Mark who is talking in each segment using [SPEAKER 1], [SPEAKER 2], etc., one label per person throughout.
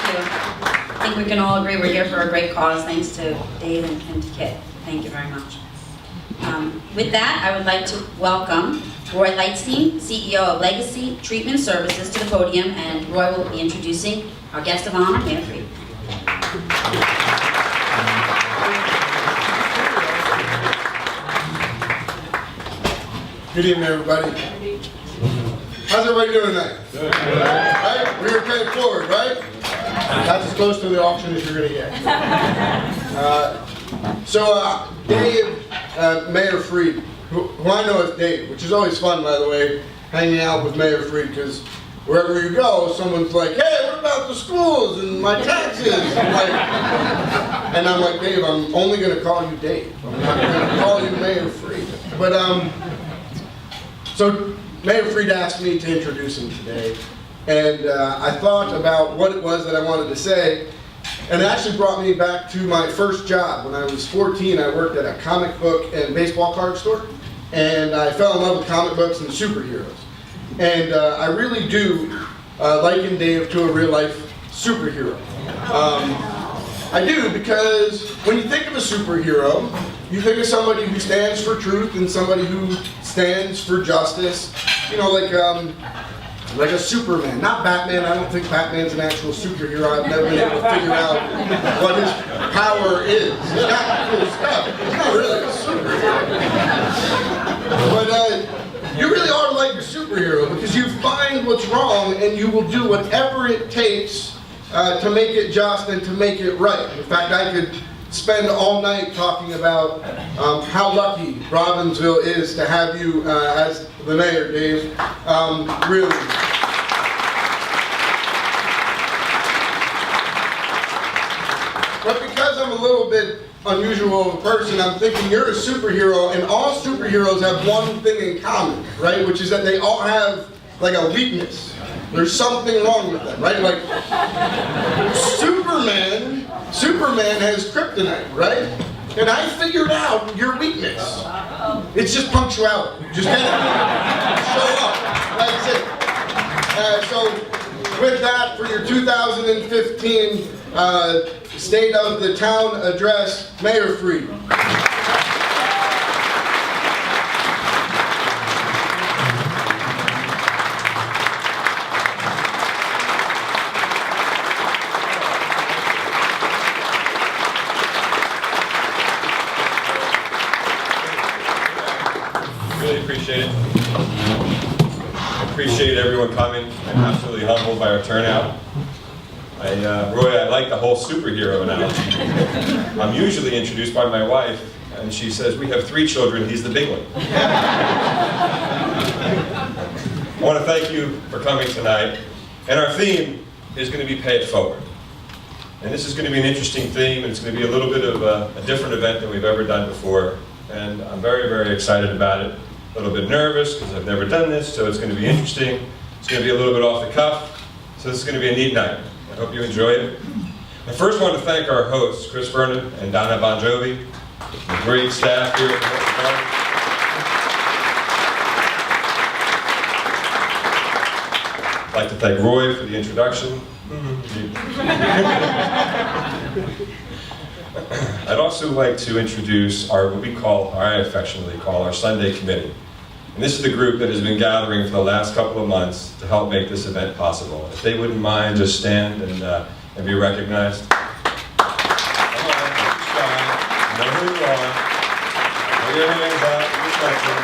[SPEAKER 1] you. I think we can all agree we're here for a great cause, thanks to Dave and to Kit. Thank you very much. With that, I would like to welcome Roy Lightstein, CEO of Legacy Treatment Services, to the podium, and Roy will be introducing our guest of honor, Mayor Freed.
[SPEAKER 2] Good evening, everybody. How's everybody doing tonight? Good. Right? We're paying forward, right? That's as close to the auction as you're going to get. Dave, Mayor Freed, who I know as Dave, which is always fun, by the way, hanging out with Mayor Freed, because wherever you go, someone's like, hey, what about the schools and my taxes? And I'm like, Dave, I'm only going to call you Dave. I'm not going to call you Mayor Freed. But, so Mayor Freed asked me to introduce him today, and I thought about what it was that I wanted to say, and it actually brought me back to my first job. When I was 14, I worked at a comic book and baseball card store, and I fell in love with comic books and superheroes. And I really do liken Dave to a real-life superhero. I do, because when you think of a superhero, you think of somebody who stands for truth and somebody who stands for justice. You know, like a Superman, not Batman. I don't think Batman's an actual superhero. I've never been able to figure out what his power is. He's got cool stuff. He's not really a superhero. But you really are like a superhero, because you find what's wrong and you will do whatever it takes to make it just and to make it right. In fact, I could spend all night talking about how lucky Robbinsville is to have you as the mayor, Dave. Really. But because I'm a little bit unusual of a person, I'm thinking you're a superhero, and all superheroes have one thing in common, right? Which is that they all have like a weakness. There's something wrong with them, right? Like Superman has kryptonite, right? And I figured out your weakness. It's just punctuality. Just get it. Show up. That's it. So with that, for your 2015 State of the Town Address, Mayor Freed.
[SPEAKER 3] Really appreciate it. I appreciate everyone coming. I'm absolutely humbled by our turnout. Roy, I like the whole superhero analogy. I'm usually introduced by my wife, and she says, we have 3 children, he's the big one. I want to thank you for coming tonight. And our theme is going to be Pay It Forward. And this is going to be an interesting theme, and it's going to be a little bit of a different event than we've ever done before. And I'm very, very excited about it. A little bit nervous, because I've never done this, so it's going to be interesting. It's going to be a little bit off the cuff, so this is going to be a neat night. I hope you enjoy it. I first want to thank our hosts, Chris Vernon and Donna Bon Jovi, the great staff here at Hilton Garden. I'd like to thank Roy for the introduction. I'd also like to introduce what I affectionately call our Sunday Committee. And this is the group that has been gathering for the last couple of months to help make this event possible. If they wouldn't mind, just stand and be recognized. Come on, don't be shy. Know who you are. Put your hands up, respectful.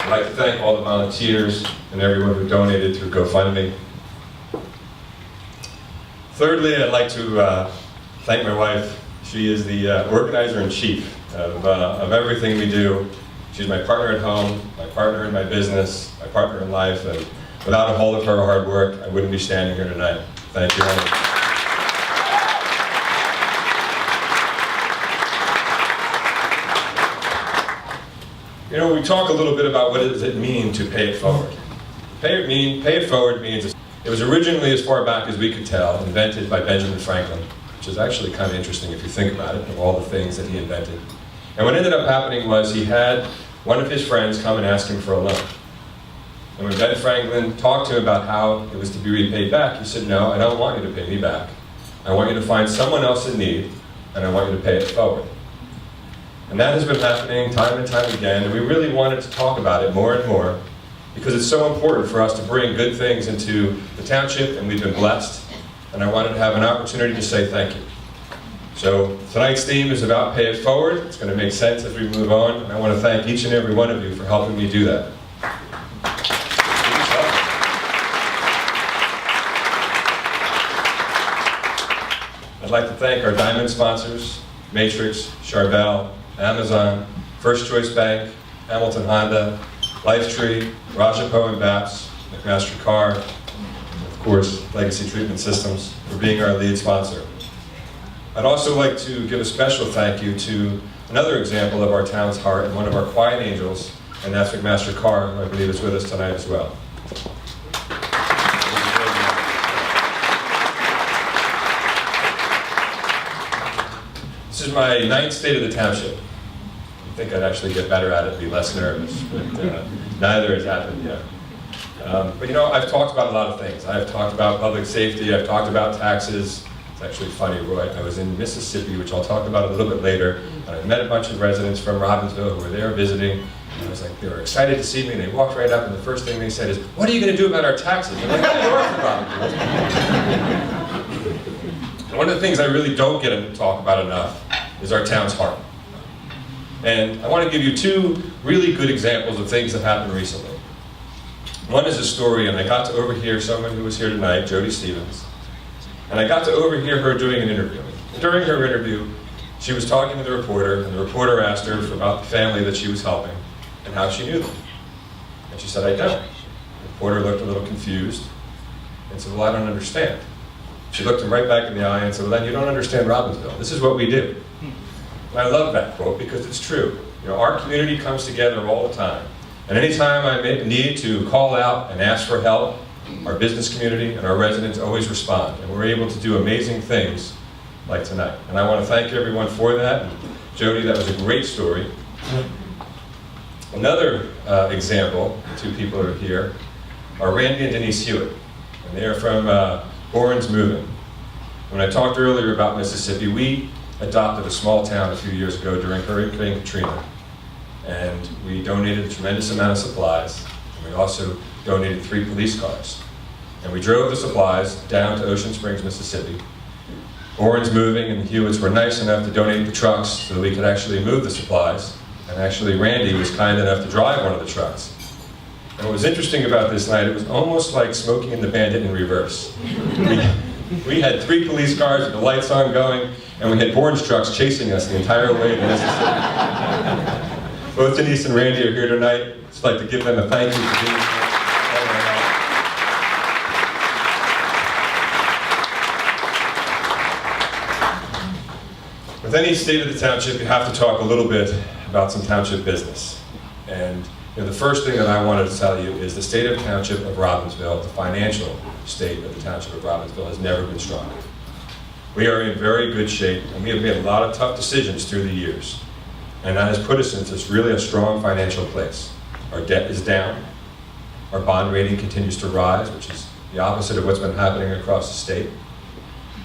[SPEAKER 3] I'd like to thank all the volunteers and everyone who donated through GoFundMe. Thirdly, I'd like to thank my wife. She is the organizer-in-chief of everything we do. She's my partner at home, my partner in my business, my partner in life, and without all of her hard work, I wouldn't be standing here tonight. Thank you, honey. You know, we talk a little bit about what does it mean to pay it forward. Pay it forward means it was originally, as far back as we could tell, invented by Benjamin Franklin, which is actually kind of interesting if you think about it, of all the things that he invented. And what ended up happening was he had one of his friends come and ask him for a loan. And when Ben Franklin talked to him about how it was to be repaid back, he said, no, I don't want you to pay me back. I want you to find someone else in need, and I want you to pay it forward. And that has been happening time and time again, and we really wanted to talk about it more and more because it's so important for us to bring good things into the township, and we've been blessed, and I wanted to have an opportunity to say thank you. So tonight's theme is about pay it forward. It's going to make sense as we move on, and I want to thank each and every one of you for helping me do that. I'd like to thank our diamond sponsors, Matrix, Charbel, Amazon, First Choice Bank, Hamilton Honda, Lifetree, Rajapo and Baps, McMaster Carr, and of course, Legacy Treatment Systems for being our lead sponsor. I'd also like to give a special thank you to another example of our town's heart and one of our quiet angels, and that's McMaster Carr, who I believe is with us tonight as well. This is my 9th state of the township. I think I'd actually get better at it and be less nervous, but neither has happened yet. But you know, I've talked about a lot of things. I've talked about public safety, I've talked about taxes. It's actually funny, Roy, I was in Mississippi, which I'll talk about a little bit later, and I met a bunch of residents from Robbinsville who were there visiting, and I was like, they were excited to see me, and they walked right up, and the first thing they said is, what are you going to do about our taxes? I'm like, what are you about? One of the things I really don't get to talk about enough is our town's heart. And I want to give you 2 really good examples of things that happened recently. One is a story, and I got to overhear someone who was here tonight, Jody Stevens, and I got to overhear her doing an interview. During her interview, she was talking to the reporter, and the reporter asked her about the family that she was helping and how she knew them. And she said, I don't. The reporter looked a little confused and said, well, I don't understand. She looked him right back in the eye and said, well, then you don't understand Robbinsville. This is what we do. And I love that quote because it's true. You know, our community comes together all the time. And anytime I need to call out and ask for help, our business community and our residents always respond. And we're able to do amazing things like tonight. And I want to thank everyone for that. And Jody, that was a great story. Another example, 2 people are here, are Randy and Denise Hewitt. And they are from Orange Moving. When I talked earlier about Mississippi, we adopted a small town a few years ago during Hurricane Katrina. And we donated a tremendous amount of supplies. And we also donated 3 police cars. And we drove the supplies down to Ocean Springs, Mississippi. Orange Moving and the Hewitts were nice enough to donate the trucks so that we could actually move the supplies. And actually Randy was kind enough to drive one of the trucks. And what was interesting about this night, it was almost like Smokey and the Bandit in reverse. We had 3 police cars with the lights on going, and we had orange trucks chasing us the entire way to Mississippi. Both Denise and Randy are here tonight. I'd just like to give them a thank you for being here. With any state of the township, you have to talk a little bit about some township business. And you know, the first thing that I wanted to tell you is the state of township of Robbinsville, the financial state of the township of Robbinsville has never been stronger. We are in very good shape, and we have made a lot of tough decisions through the years. And that has put us into really a strong financial place. Our debt is down. Our bond rating continues to rise, which is the opposite of what's been happening across the state.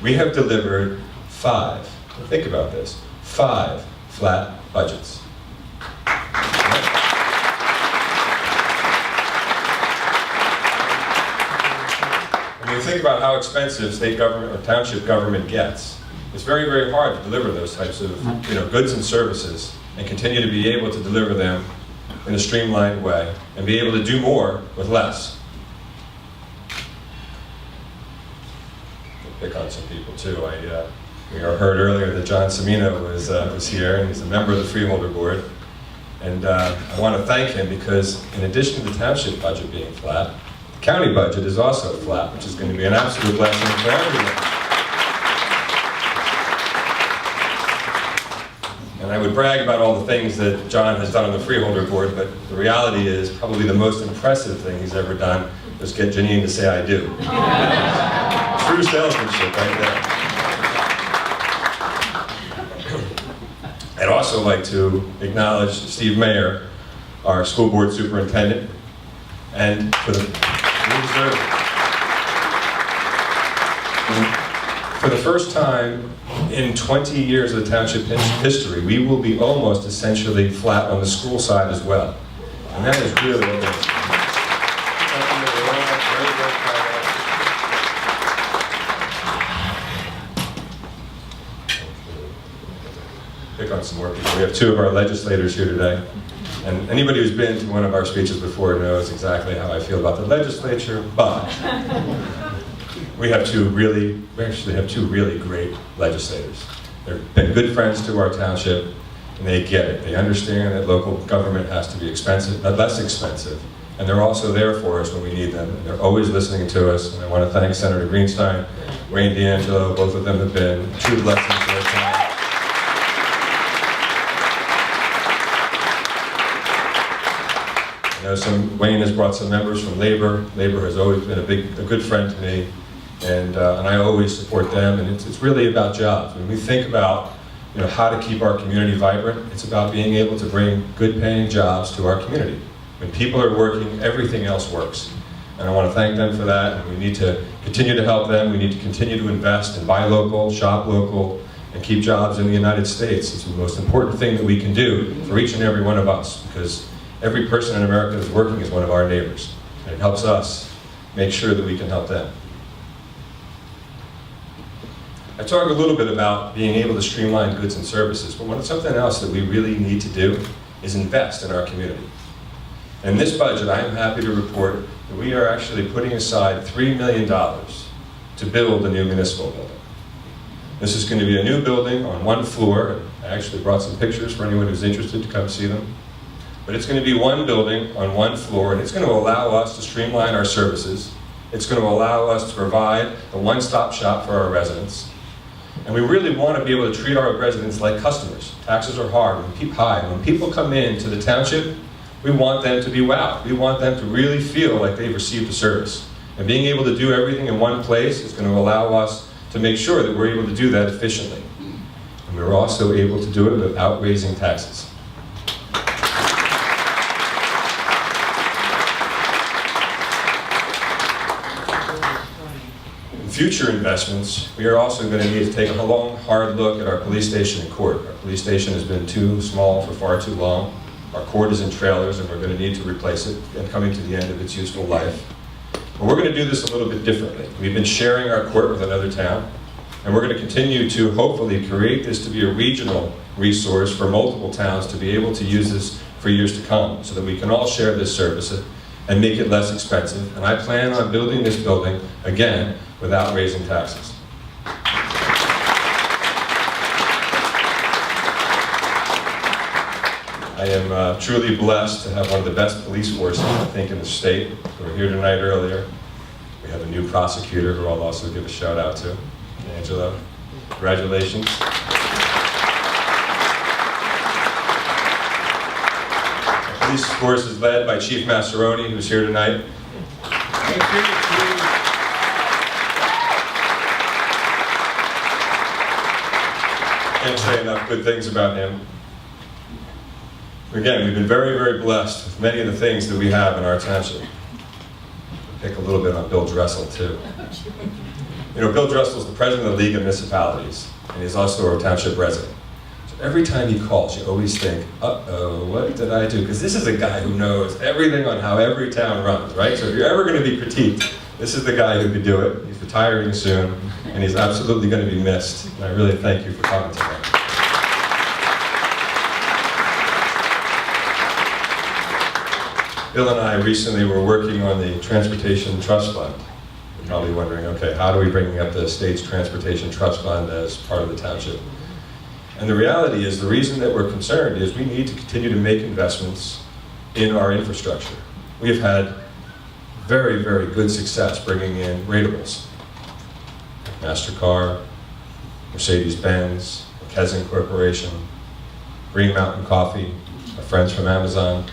[SPEAKER 3] We have delivered 5, think about this, 5 flat budgets. When you think about how expensive state government or township government gets, it's very, very hard to deliver those types of goods and services and continue to be able to deliver them in a streamlined way and be able to do more with less. I'll pick on some people too. We heard earlier that John Semino was here, and he's a member of the Freeholder Board. And I want to thank him because in addition to the township budget being flat, the county budget is also flat, which is going to be an absolute blessing for everyone. And I would brag about all the things that John has done on the Freeholder Board, but the reality is probably the most impressive thing he's ever done was get Janine to say I do. True salesmanship right there. I'd also like to acknowledge Steve Mayer, our school board superintendent, and for the first time in 20 years of the township history, we will be almost essentially flat on the school side as well. And that is really what we're pick on some more people. We have two of our legislators here today. And anybody who's been to one of our speeches before knows exactly how I feel about the legislature, but we actually have two really great legislators. They've been good friends to our township, and they get it. They understand that local government has to be less expensive, and they're also there for us when we need them. And they're always listening to us, and I want to thank Senator Greenstein, Wayne D'Angelo. Both of them have been true blessings to our town. Wayne has brought some members from Labor. Labor has always been a good friend to me, and I always support them. And it's really about jobs. When we think about how to keep our community vibrant, it's about being able to bring good-paying jobs to our community. When people are working, everything else works. And I want to thank them for that. And we need to continue to help them. We need to continue to invest and buy local, shop local, and keep jobs in the United States. It's the most important thing that we can do for each and every one of us, because every person in America that's working is one of our neighbors. And it helps us make sure that we can help them. I talked a little bit about being able to streamline goods and services, but something else that we really need to do is invest in our community. In this budget, I am happy to report that we are actually putting aside $3 million to build a new municipal building. This is going to be a new building on one floor. I actually brought some pictures for anyone who's interested to come see them. But it's going to be one building on one floor, and it's going to allow us to streamline our services. It's going to allow us to provide a one-stop shop for our residents. And we really want to be able to treat our residents like customers. Taxes are hard and high. When people come into the township, we want them to be wowed. We want them to really feel like they've received a service. And being able to do everything in one place is going to allow us to make sure that we're able to do that efficiently. And we're also able to do it without raising taxes. Future investments, we are also going to need to take a long, hard look at our police station and court. Our police station has been too small for far too long. Our court is in trailers, and we're going to need to replace it and coming to the end of its useful life. But we're going to do this a little bit differently. We've been sharing our court with another town, and we're going to continue to hopefully create this to be a regional resource for multiple towns to be able to use this for years to come, so that we can all share this service and make it less expensive. And I plan on building this building, again, without raising taxes. I am truly blessed to have one of the best police forces, I think, in the state. We were here tonight earlier. We have a new prosecutor who I'll also give a shout out to, Angela. Congratulations. Our police force is led by Chief Massaroni, who's here tonight. Can't say enough good things about him. Again, we've been very, very blessed with many of the things that we have in our township. I'll pick a little bit on Bill Dressel, too. Bill Dressel is the president of the League of Municipalities, and he's also a township resident. So every time he calls, you always think, uh-oh, what did I do? Because this is a guy who knows everything on how every town runs, right? So if you're ever going to be critiqued, this is the guy who could do it. He's retiring soon, and he's absolutely going to be missed. And I really thank you for coming tonight. Bill and I recently were working on the Transportation Trust Fund. You're probably wondering, okay, how do we bring up the state's Transportation Trust Fund as part of the township? And the reality is, the reason that we're concerned is we need to continue to make investments in our infrastructure. We have had very, very good success bringing in ratables. MasterCard, Mercedes-Benz, McKesson Corporation, Green Mountain Coffee, our friends from Amazon.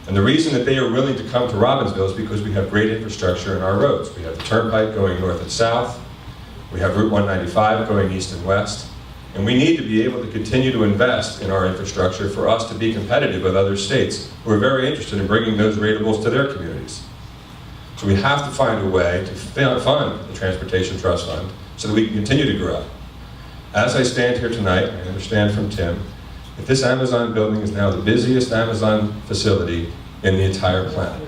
[SPEAKER 3] And the reason that they are willing to come to Robbinsville is because we have great infrastructure in our roads. We have the Turnpike going north and south. We have Route 195 going east and west. And we need to be able to continue to invest in our infrastructure for us to be competitive with other states who are very interested in bringing those ratables to their communities. So we have to find a way to fund the Transportation Trust Fund so that we can continue to grow. As I stand here tonight, I understand from Tim that this Amazon building is now the busiest Amazon facility in the entire planet.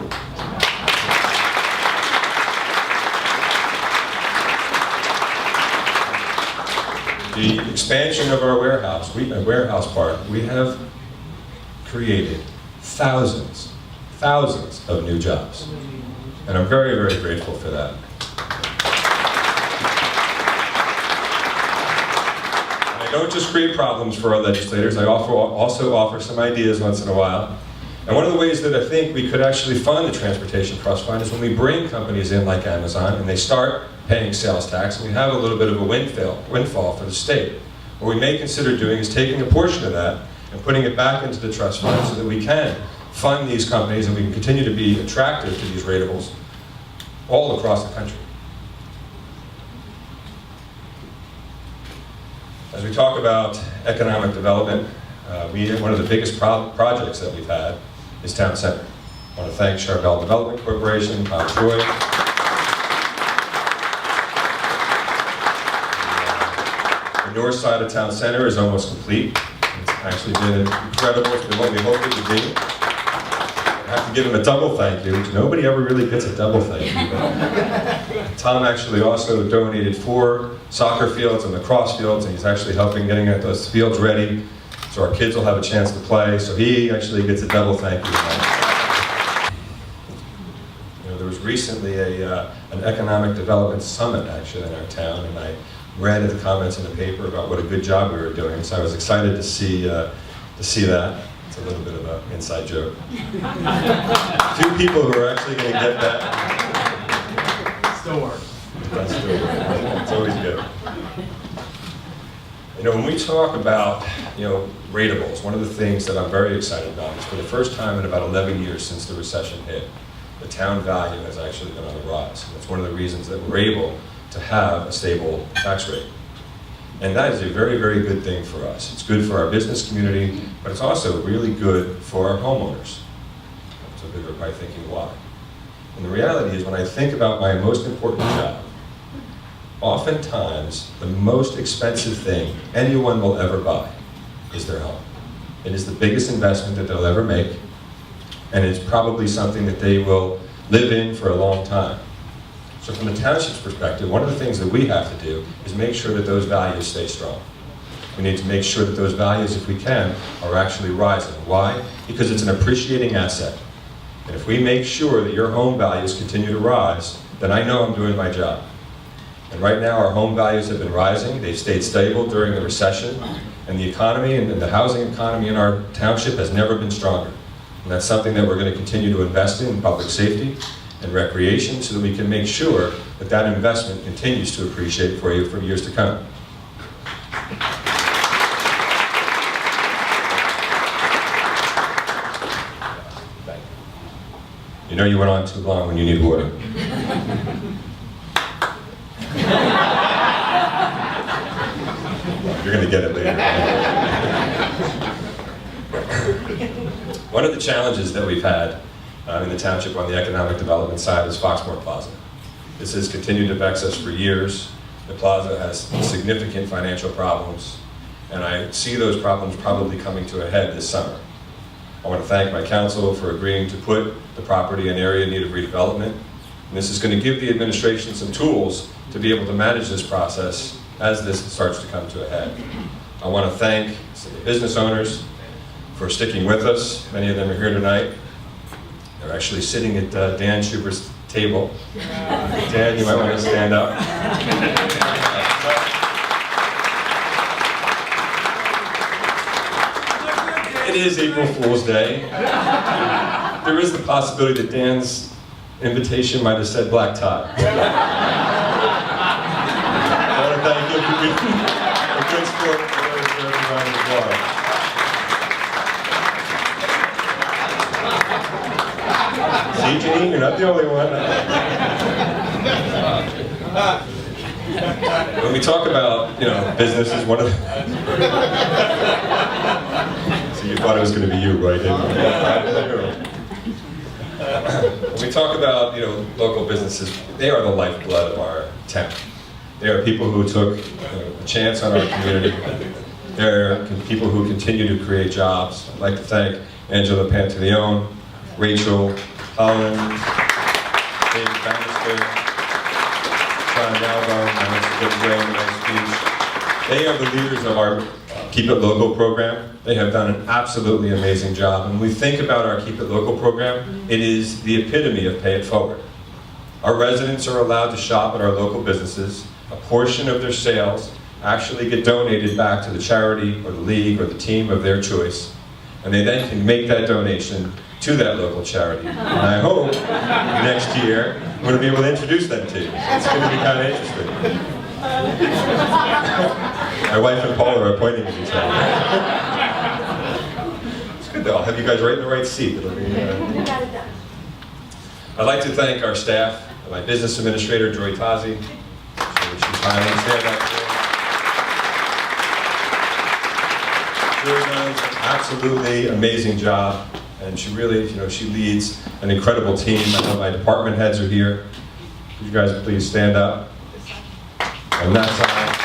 [SPEAKER 3] The expansion of our warehouse park, we have created thousands of new jobs. And I'm very, very grateful for that. And I don't just create problems for our legislators, I also offer some ideas once in a while. And one of the ways that I think we could actually fund the Transportation Trust Fund is when we bring companies in like Amazon and they start paying sales tax, and we have a little bit of a windfall for the state. What we may consider doing is taking a portion of that and putting it back into the trust fund so that we can fund these companies and we can continue to be attractive to these ratables all across the country. As we talk about economic development, one of the biggest projects that we've had is Town Center. I want to thank Charbel Development Corporation, Tom Troy. The north side of Town Center is almost complete. It's actually been incredible. It's been what we hoped it would be. I have to give him a double thank you. Nobody ever really gets a double thank you. But Tom actually also donated 4 soccer fields and lacrosse fields, and he's actually helping getting those fields ready so our kids will have a chance to play. So he actually gets a double thank you. There was recently an economic development summit actually in our town, and I read the comments in the paper about what a good job we were doing, so I was excited to see that. It's a little bit of an inside joke. A few people who are actually going to get that.
[SPEAKER 4] Still works.
[SPEAKER 3] That's still works. It's always good. When we talk about, ratables, one of the things that I'm very excited about is for the first time in about 11 years since the recession hit, the town value has actually been on the rise. And that's one of the reasons that we're able to have a stable tax rate. And that is a very, very good thing for us. It's good for our business community, but it's also really good for our homeowners. So people are probably thinking, why? And the reality is, when I think about my most important job, oftentimes the most expensive thing anyone will ever buy is their home. It is the biggest investment that they'll ever make, and it's probably something that they will live in for a long time. So from the township's perspective, one of the things that we have to do is make sure that those values stay strong. We need to make sure that those values, if we can, are actually rising. Why? Because it's an appreciating asset. And if we make sure that your home values continue to rise, then I know I'm doing my job. And right now our home values have been rising. They've stayed stable during the recession. And the economy and the housing economy in our township has never been stronger. And that's something that we're going to continue to invest in public safety and recreation, so that we can make sure that that investment continues to appreciate for you for years to come. You know you went on too long when you need water. You're going to get it later. One of the challenges that we've had in the township on the economic development side is Foxmore Plaza. This has continued to vex us for years. The plaza has significant financial problems, and I see those problems probably coming to a head this summer. I want to thank my council for agreeing to put the property in an area in need of redevelopment. And this is going to give the administration some tools to be able to manage this process as this starts to come to a head. I want to thank the business owners for sticking with us. Many of them are here tonight. They're actually sitting at Dan Schubert's table. Dan, you might want to stand up. It is April Fool's Day. There is the possibility that Dan's invitation might have said black tie. I want to thank you for being a good sport for everybody involved. See, Janine, you're not the only one. When we talk about, businesses, one of the So you thought it was going to be you, right? When we talk about, local businesses, they are the lifeblood of our town. They are people who took a chance on our community. They're people who continue to create jobs. I'd like to thank Angela Pantaleone, Rachel Holland, David Bannister, John Dalbo, nice speech. They are the leaders of our Keep It Local program. They have done an absolutely amazing job. And when we think about our Keep It Local program, it is the epitome of Pay It Forward. Our residents are allowed to shop at our local businesses. A portion of their sales actually get donated back to the charity or the league or the team of their choice. And they then can make that donation to that local charity. And I hope next year we're going to be able to introduce them to you. It's going to be kind of interesting. My wife and Paula are pointing at each other. It's good though. I'll have you guys right in the right seat. It'll be, I'd like to thank our staff, my business administrator, Joy Tazi. She's smiling. Stand up. Joy does an absolutely amazing job, and she really, she leads an incredible team. I know my department heads are here. Could you guys please stand up? On that side.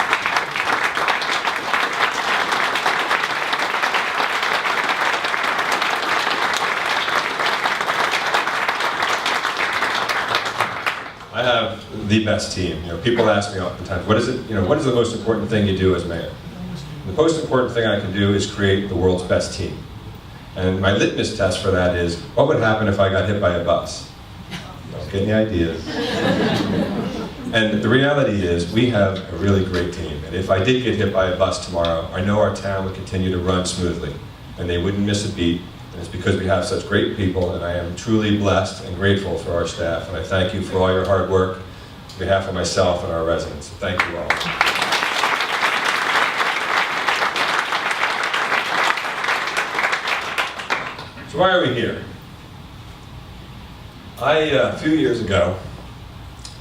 [SPEAKER 3] I have the best team. People ask me oftentimes, what is it? What is the most important thing you do as mayor? The most important thing I can do is create the world's best team. And my litmus test for that is, what would happen if I got hit by a bus? Don't get any ideas. And the reality is, we have a really great team. And if I did get hit by a bus tomorrow, I know our town would continue to run smoothly. And they wouldn't miss a beat. And it's because we have such great people, and I am truly blessed and grateful for our staff. And I thank you for all your hard work on behalf of myself and our residents. Thank you all. So why are we here? A few years ago,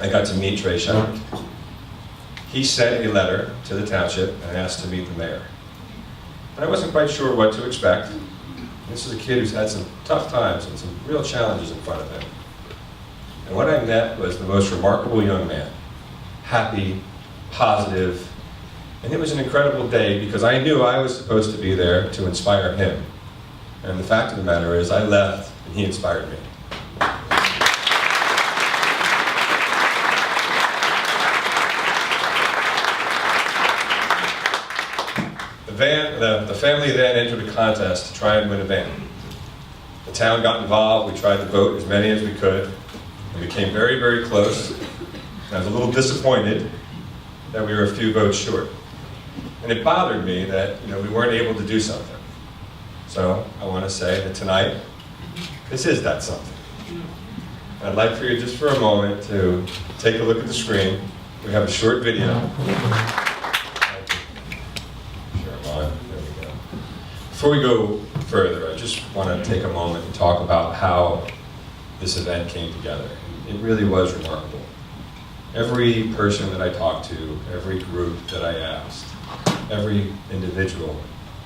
[SPEAKER 3] I got to meet Trey Shelley. He sent a letter to the township and asked to meet the mayor. And I wasn't quite sure what to expect. This is a kid who's had some tough times and some real challenges in front of him. And what I met was the most remarkable young man. Happy, positive, and it was an incredible day because I knew I was supposed to be there to inspire him. And the fact of the matter is, I left and he inspired me. The family then entered a contest to try and win a van. The town got involved. We tried to vote as many as we could. And we came very, very close. And I was a little disappointed that we were a few votes short. And it bothered me that we weren't able to do something. So I want to say that tonight, this is that something. And I'd like for you just for a moment to take a look at the screen. We have a short video. Before we go further, I just want to take a moment and talk about how this event came together. It really was remarkable. Every person that I talked to, every group that I asked, every individual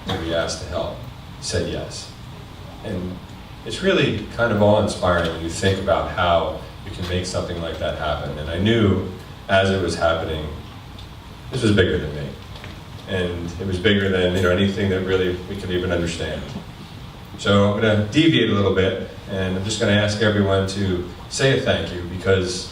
[SPEAKER 3] that we asked to help said yes. And it's really kind of awe-inspiring when you think about how you can make something like that happen. And I knew as it was happening, this was bigger than me. And it was bigger than anything that really we could even understand. So I'm going to deviate a little bit, and I'm just going to ask everyone to say a thank you, because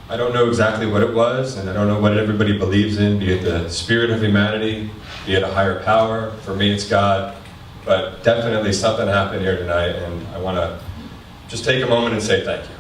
[SPEAKER 3] I don't know exactly what it was, and I don't know what everybody believes in, be it the spirit of humanity, be it a higher power. For me, it's God. But definitely something happened here tonight, and I want to just take a moment and say thank you.